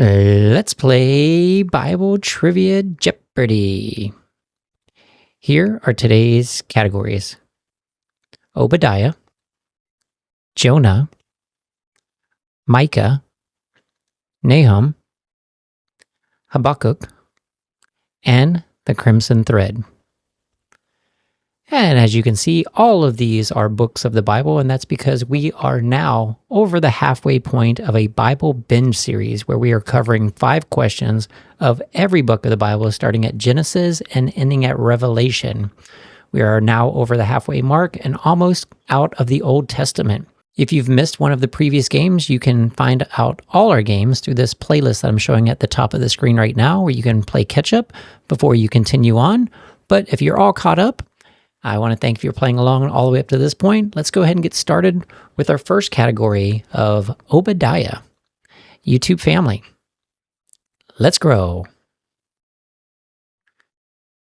Let's play Bible Trivia Jeopardy. Here are today's categories: Obadiah, Jonah, Micah, Nahum, Habakkuk, and the Crimson Thread. And as you can see, all of these are books of the Bible, and that's because we are now over the halfway point of a Bible Binge series where we are covering 5 questions of every book of the Bible, starting at Genesis and ending at Revelation. We are now over the halfway mark and almost out of the Old Testament. If you've missed one of the previous games, you can find out all our games through this playlist that I'm showing at the top of the screen right now, where you can play catch up before you continue on. But if you're all caught up, I want to thank you for playing along all the way up to this point. Let's go ahead and get started with our first category of Obadiah. YouTube family, let's grow.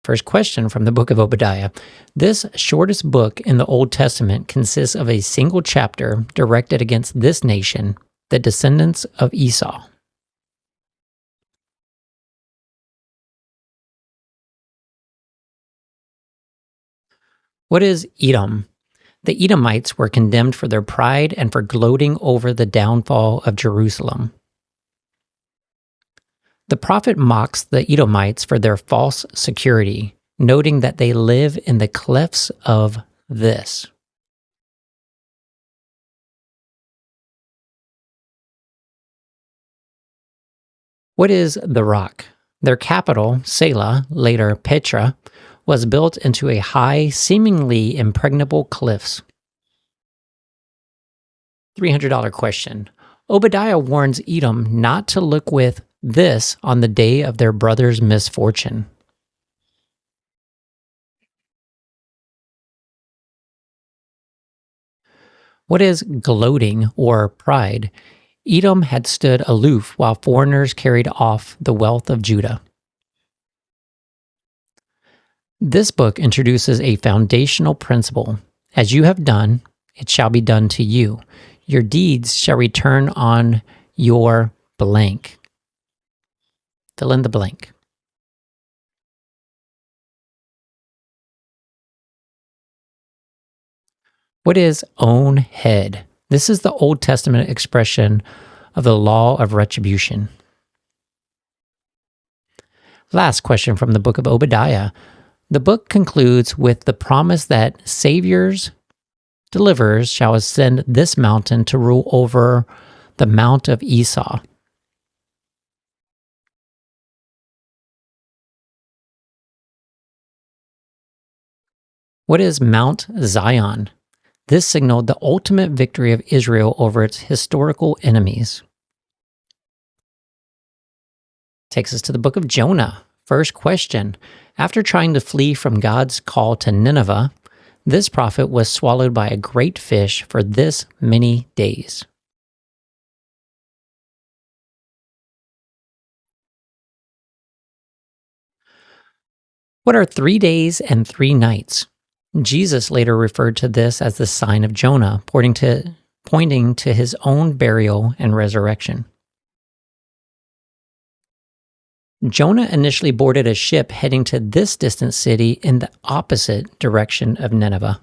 First question from the book of Obadiah. This shortest book in the Old Testament consists of a single chapter directed against this nation, the descendants of Esau. What is Edom? The Edomites were condemned for their pride and for gloating over the downfall of Jerusalem. The prophet mocks the Edomites for their false security, noting that they live in the clefts of this. What is the rock? Their capital, Selah, later Petra, was built into a high, seemingly impregnable cliffs. $300 question. Obadiah warns Edom not to look with this on the day of their brother's misfortune. What is gloating or pride? Edom had stood aloof while foreigners carried off the wealth of Judah. This book introduces a foundational principle. As you have done, it shall be done to you. Your deeds shall return on your blank. Fill in the blank. What is own head? This is the Old Testament expression of the law of retribution. Last question from the book of Obadiah. The book concludes with the promise that saviors, deliverers, shall ascend this mountain to rule over the Mount of Esau. What is Mount Zion? This signaled the ultimate victory of Israel over its historical enemies. Takes us to the book of Jonah. First question. After trying to flee from God's call to Nineveh, this prophet was swallowed by a great fish for this many days. What are 3 days and 3 nights? Jesus later referred to this as the sign of Jonah, pointing to his own burial and resurrection. Jonah initially boarded a ship heading to this distant city in the opposite direction of Nineveh.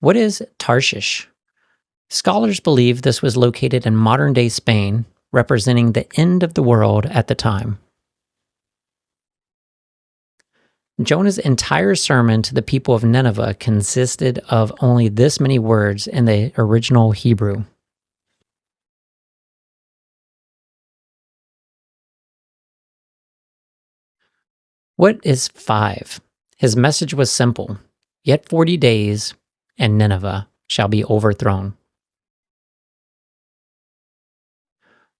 What is Tarshish? Scholars believe this was located in modern-day Spain, representing the end of the world at the time. Jonah's entire sermon to the people of Nineveh consisted of only this many words in the original Hebrew. What is 5? His message was simple. Yet 40 days, and Nineveh shall be overthrown.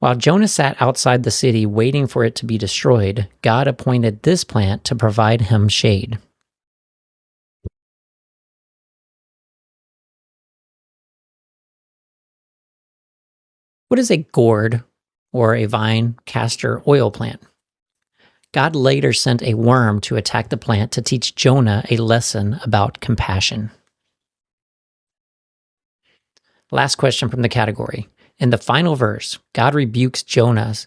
While Jonah sat outside the city waiting for it to be destroyed, God appointed this plant to provide him shade. What is a gourd, or a vine, castor oil plant? God later sent a worm to attack the plant to teach Jonah a lesson about compassion. Last question from the category. In the final verse, God rebukes Jonah's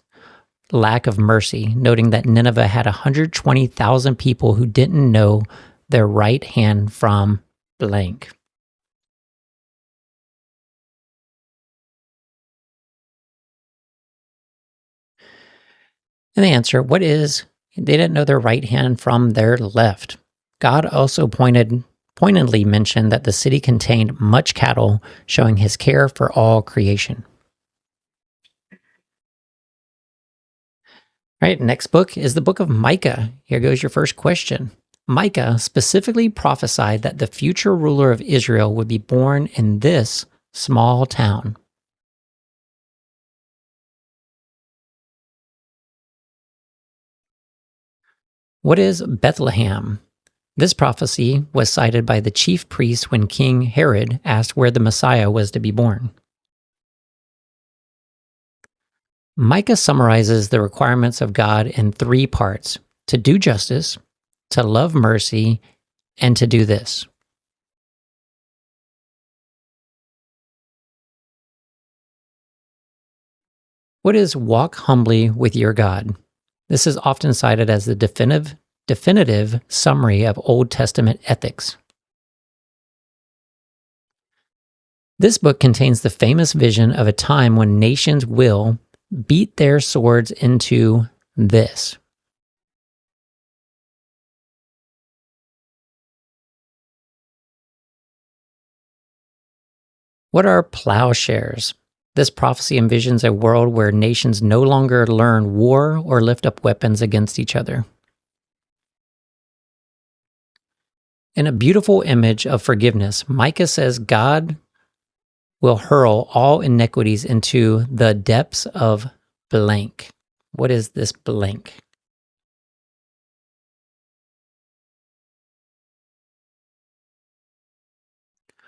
lack of mercy, noting that Nineveh had 120,000 people who didn't know their right hand from blank. And the answer, they didn't know their right hand from their left. God also pointedly mentioned that the city contained much cattle, showing his care for all creation. All right, next book is the book of Micah. Here goes your first question. Micah specifically prophesied that the future ruler of Israel would be born in this small town. What is Bethlehem? This prophecy was cited by the chief priest when King Herod asked where the Messiah was to be born. Micah summarizes the requirements of God in 3 parts: to do justice, to love mercy, and to do this. What is walk humbly with your God? This is often cited as the definitive summary of Old Testament ethics. This book contains the famous vision of a time when nations will beat their swords into this. What are plowshares? This prophecy envisions a world where nations no longer learn war or lift up weapons against each other. In a beautiful image of forgiveness, Micah says God will hurl all iniquities into the depths of blank. What is this blank?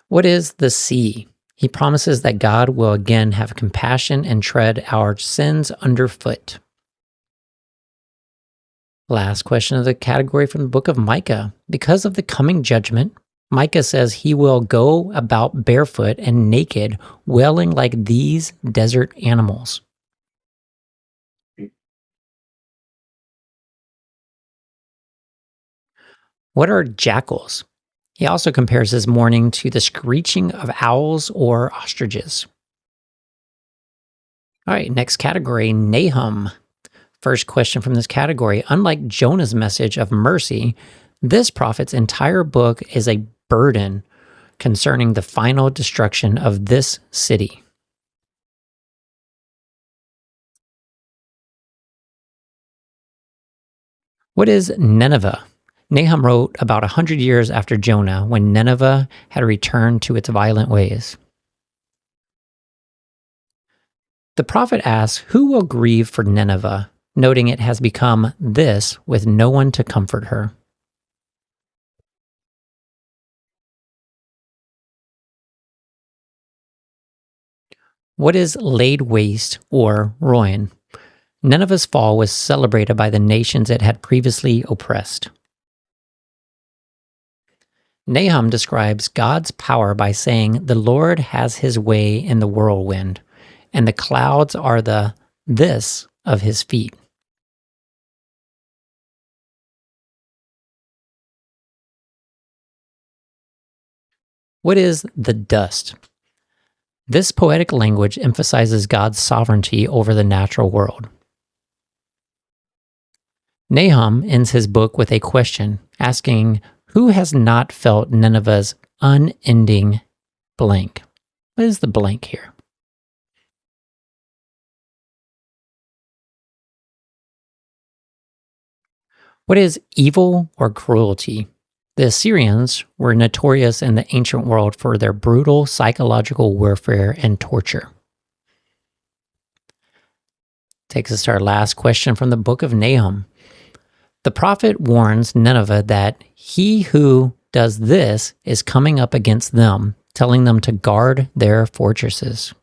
What is the sea? He promises that God will again have compassion and tread our sins underfoot. Last question of the category from the book of Micah. Because of the coming judgment, Micah says he will go about barefoot and naked, wailing like these desert animals. What are jackals? He also compares his mourning to the screeching of owls or ostriches. All right, next category, Nahum. First question from this category. Unlike Jonah's message of mercy, this prophet's entire book is a burden concerning the final destruction of this city. What is Nineveh? Nahum wrote about 100 years after Jonah, when Nineveh had returned to its violent ways. The prophet asks, who will grieve for Nineveh, noting it has become this with no one to comfort her. What is laid waste or ruin? Nineveh's fall was celebrated by the nations it had previously oppressed. Nahum describes God's power by saying, the Lord has his way in the whirlwind, and the clouds are the this of his feet. What is the dust? This poetic language emphasizes God's sovereignty over the natural world. Nahum ends his book with a question, asking, who has not felt Nineveh's unending blank? What is the blank here? What is evil or cruelty? The Assyrians were notorious in the ancient world for their brutal psychological warfare and torture. Takes us to our last question from the book of Nahum. The prophet warns Nineveh that he who does this is coming up against them, telling them to guard their fortresses.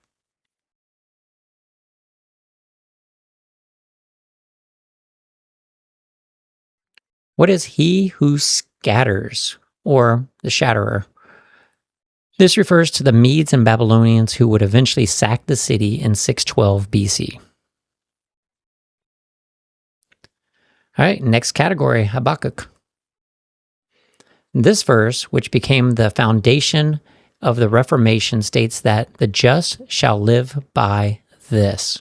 What is he who scatters, or the shatterer? This refers to the Medes and Babylonians who would eventually sack the city in 612 BC. All right, next category, Habakkuk. This verse, which became the foundation of the Reformation, states that the just shall live by this.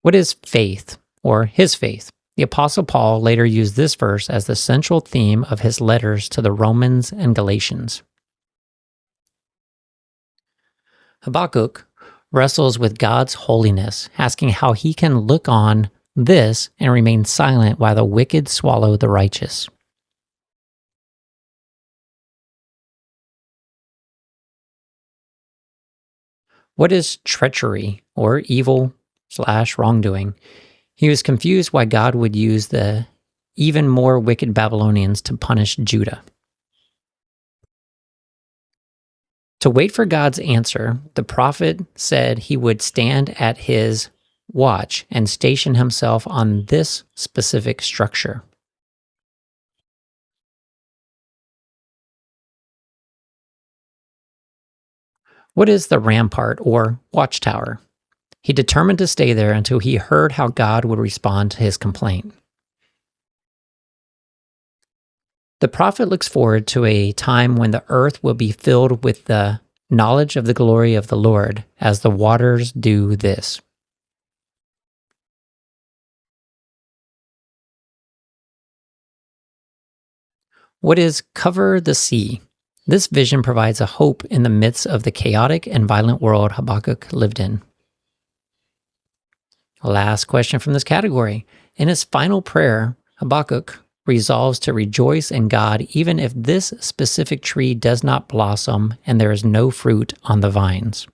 What is faith, or his faith? The Apostle Paul later used this verse as the central theme of his letters to the Romans and Galatians. Habakkuk wrestles with God's holiness, asking how he can look on this and remain silent while the wicked swallow the righteous. What is treachery, or evil/wrongdoing? He was confused why God would use the even more wicked Babylonians to punish Judah. To wait for God's answer, the prophet said he would stand at his watch and station himself on this specific structure. What is the rampart or watchtower? He determined to stay there until he heard how God would respond to his complaint. The prophet looks forward to a time when the earth will be filled with the knowledge of the glory of the Lord, as the waters do this. What is cover the sea? This vision provides a hope in the midst of the chaotic and violent world Habakkuk lived in. Last question from this category. In his final prayer, Habakkuk resolves to rejoice in God even if this specific tree does not blossom and there is no fruit on the vines.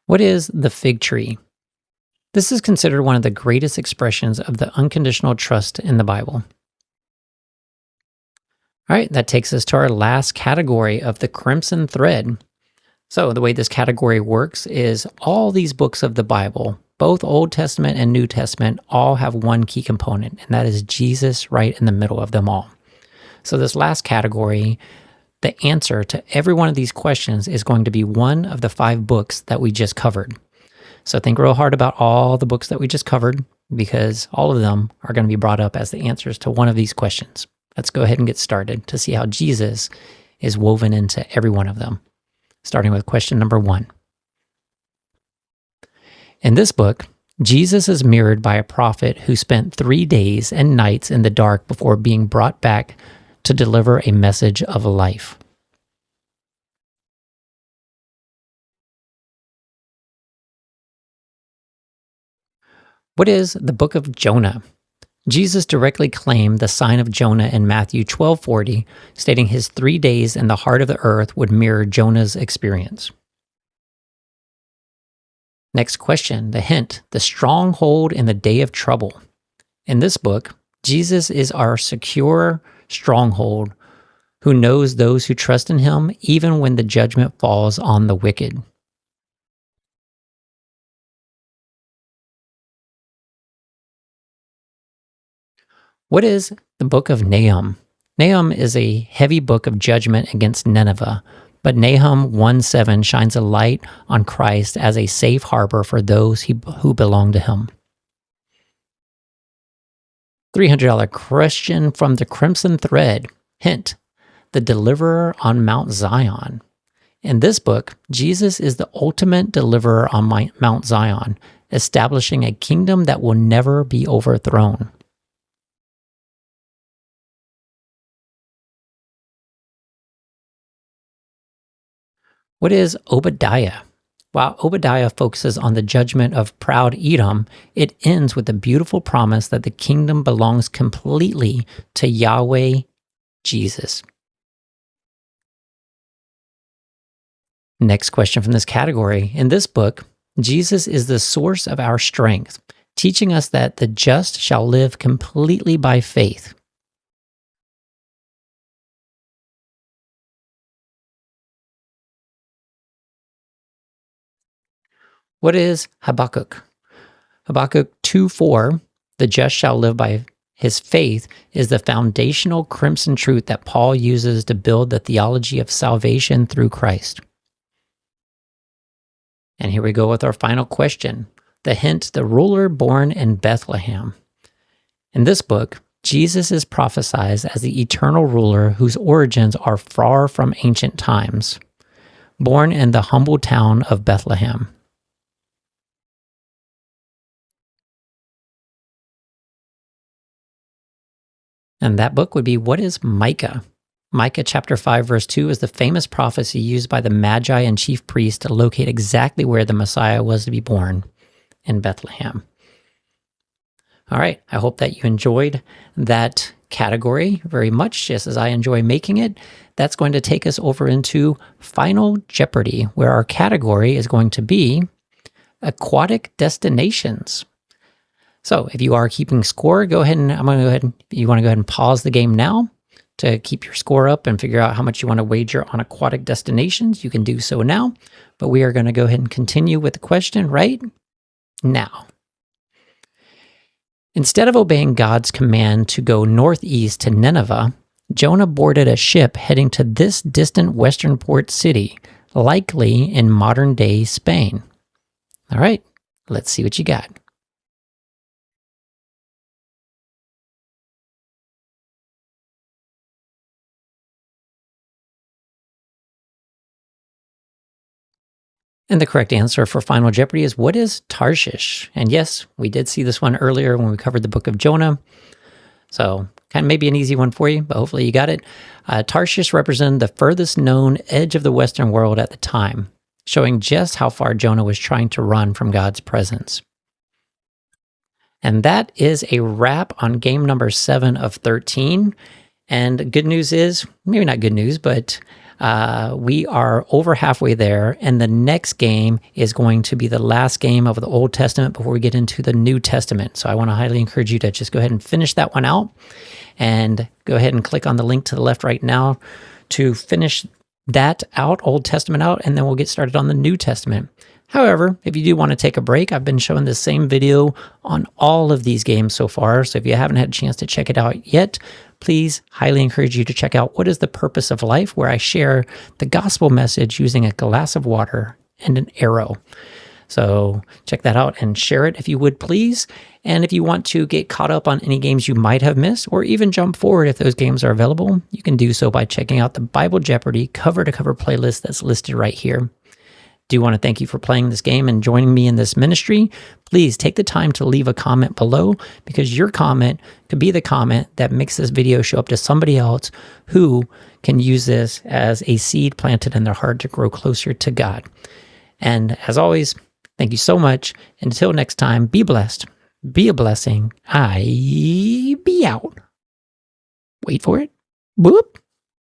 What is the fig tree? This is considered one of the greatest expressions of the unconditional trust in the Bible. All right, that takes us to our last category of the crimson thread. So, the way this category works is all these books of the Bible, both Old Testament and New Testament, all have one key component, and that is Jesus right in the middle of them all. So, this last category, the answer to every one of these questions is going to be one of the 5 books that we just covered. So, think real hard about all the books that we just covered, because all of them are going to be brought up as the answers to one of these questions. Let's go ahead and get started to see how Jesus is woven into every one of them. Starting with question number 1. In this book, Jesus is mirrored by a prophet who spent 3 days and nights in the dark before being brought back to deliver a message of life. What is the book of Jonah? Jesus directly claimed the sign of Jonah in Matthew 12:40, stating his 3 days in the heart of the earth would mirror Jonah's experience. Next question, the hint, the stronghold in the day of trouble. In this book, Jesus is our secure stronghold who knows those who trust in him even when the judgment falls on the wicked. What is the book of Nahum? Nahum is a heavy book of judgment against Nineveh, but Nahum 1:7 shines a light on Christ as a safe harbor for those who belong to him. $300 question from the Crimson Thread. Hint, the deliverer on Mount Zion. In this book, Jesus is the ultimate deliverer on Mount Zion, establishing a kingdom that will never be overthrown. What is Obadiah? While Obadiah focuses on the judgment of proud Edom, it ends with the beautiful promise that the kingdom belongs completely to Yahweh, Jesus. Next question from this category. In this book, Jesus is the source of our strength, teaching us that the just shall live completely by faith. What is Habakkuk? Habakkuk 2:4, the just shall live by his faith, is the foundational crimson truth that Paul uses to build the theology of salvation through Christ. And here we go with our final question. The hint, the ruler born in Bethlehem. In this book, Jesus is prophesied as the eternal ruler whose origins are far from ancient times, born in the humble town of Bethlehem. And that book would be, what is Micah? Micah chapter 5 verse 2 is the famous prophecy used by the Magi and chief priests to locate exactly where the Messiah was to be born, in Bethlehem. All right, I hope that you enjoyed that category very much, just as I enjoy making it. That's going to take us over into Final Jeopardy, where our category is going to be aquatic destinations. So if you are keeping score, you want to go ahead and pause the game now to keep your score up and figure out how much you want to wager on aquatic destinations. You can do so now, but we are going to go ahead and continue with the question right now. Instead of obeying God's command to go northeast to Nineveh, Jonah boarded a ship heading to this distant western port city, likely in modern-day Spain. All right, let's see what you got. And the correct answer for Final Jeopardy is, what is Tarshish? And yes, we did see this one earlier when we covered the book of Jonah. So kind of maybe an easy one for you, but hopefully you got it. Tarshish represented the furthest known edge of the Western world at the time, showing just how far Jonah was trying to run from God's presence. And that is a wrap on game number 7 of 13. And good news is, maybe not good news, but we are over halfway there, and the next game is going to be the last game of the Old Testament before we get into the New Testament. So I want to highly encourage you to just go ahead and finish that one out, and go ahead and click on the link to the left right now to finish that out, Old Testament out, and then we'll get started on the New Testament. However, if you do want to take a break, I've been showing the same video on all of these games so far, so if you haven't had a chance to check it out yet, please highly encourage you to check out What is the Purpose of Life, where I share the gospel message using a glass of water and an arrow. So check that out and share it if you would, please. And if you want to get caught up on any games you might have missed, or even jump forward if those games are available, you can do so by checking out the Bible Jeopardy cover-to-cover playlist that's listed right here. Do want to thank you for playing this game and joining me in this ministry. Please take the time to leave a comment below, because your comment could be the comment that makes this video show up to somebody else who can use this as a seed planted in their heart to grow closer to God. And as always, thank you so much. Until next time, be blessed, be a blessing. I be out. Wait for it. Boop.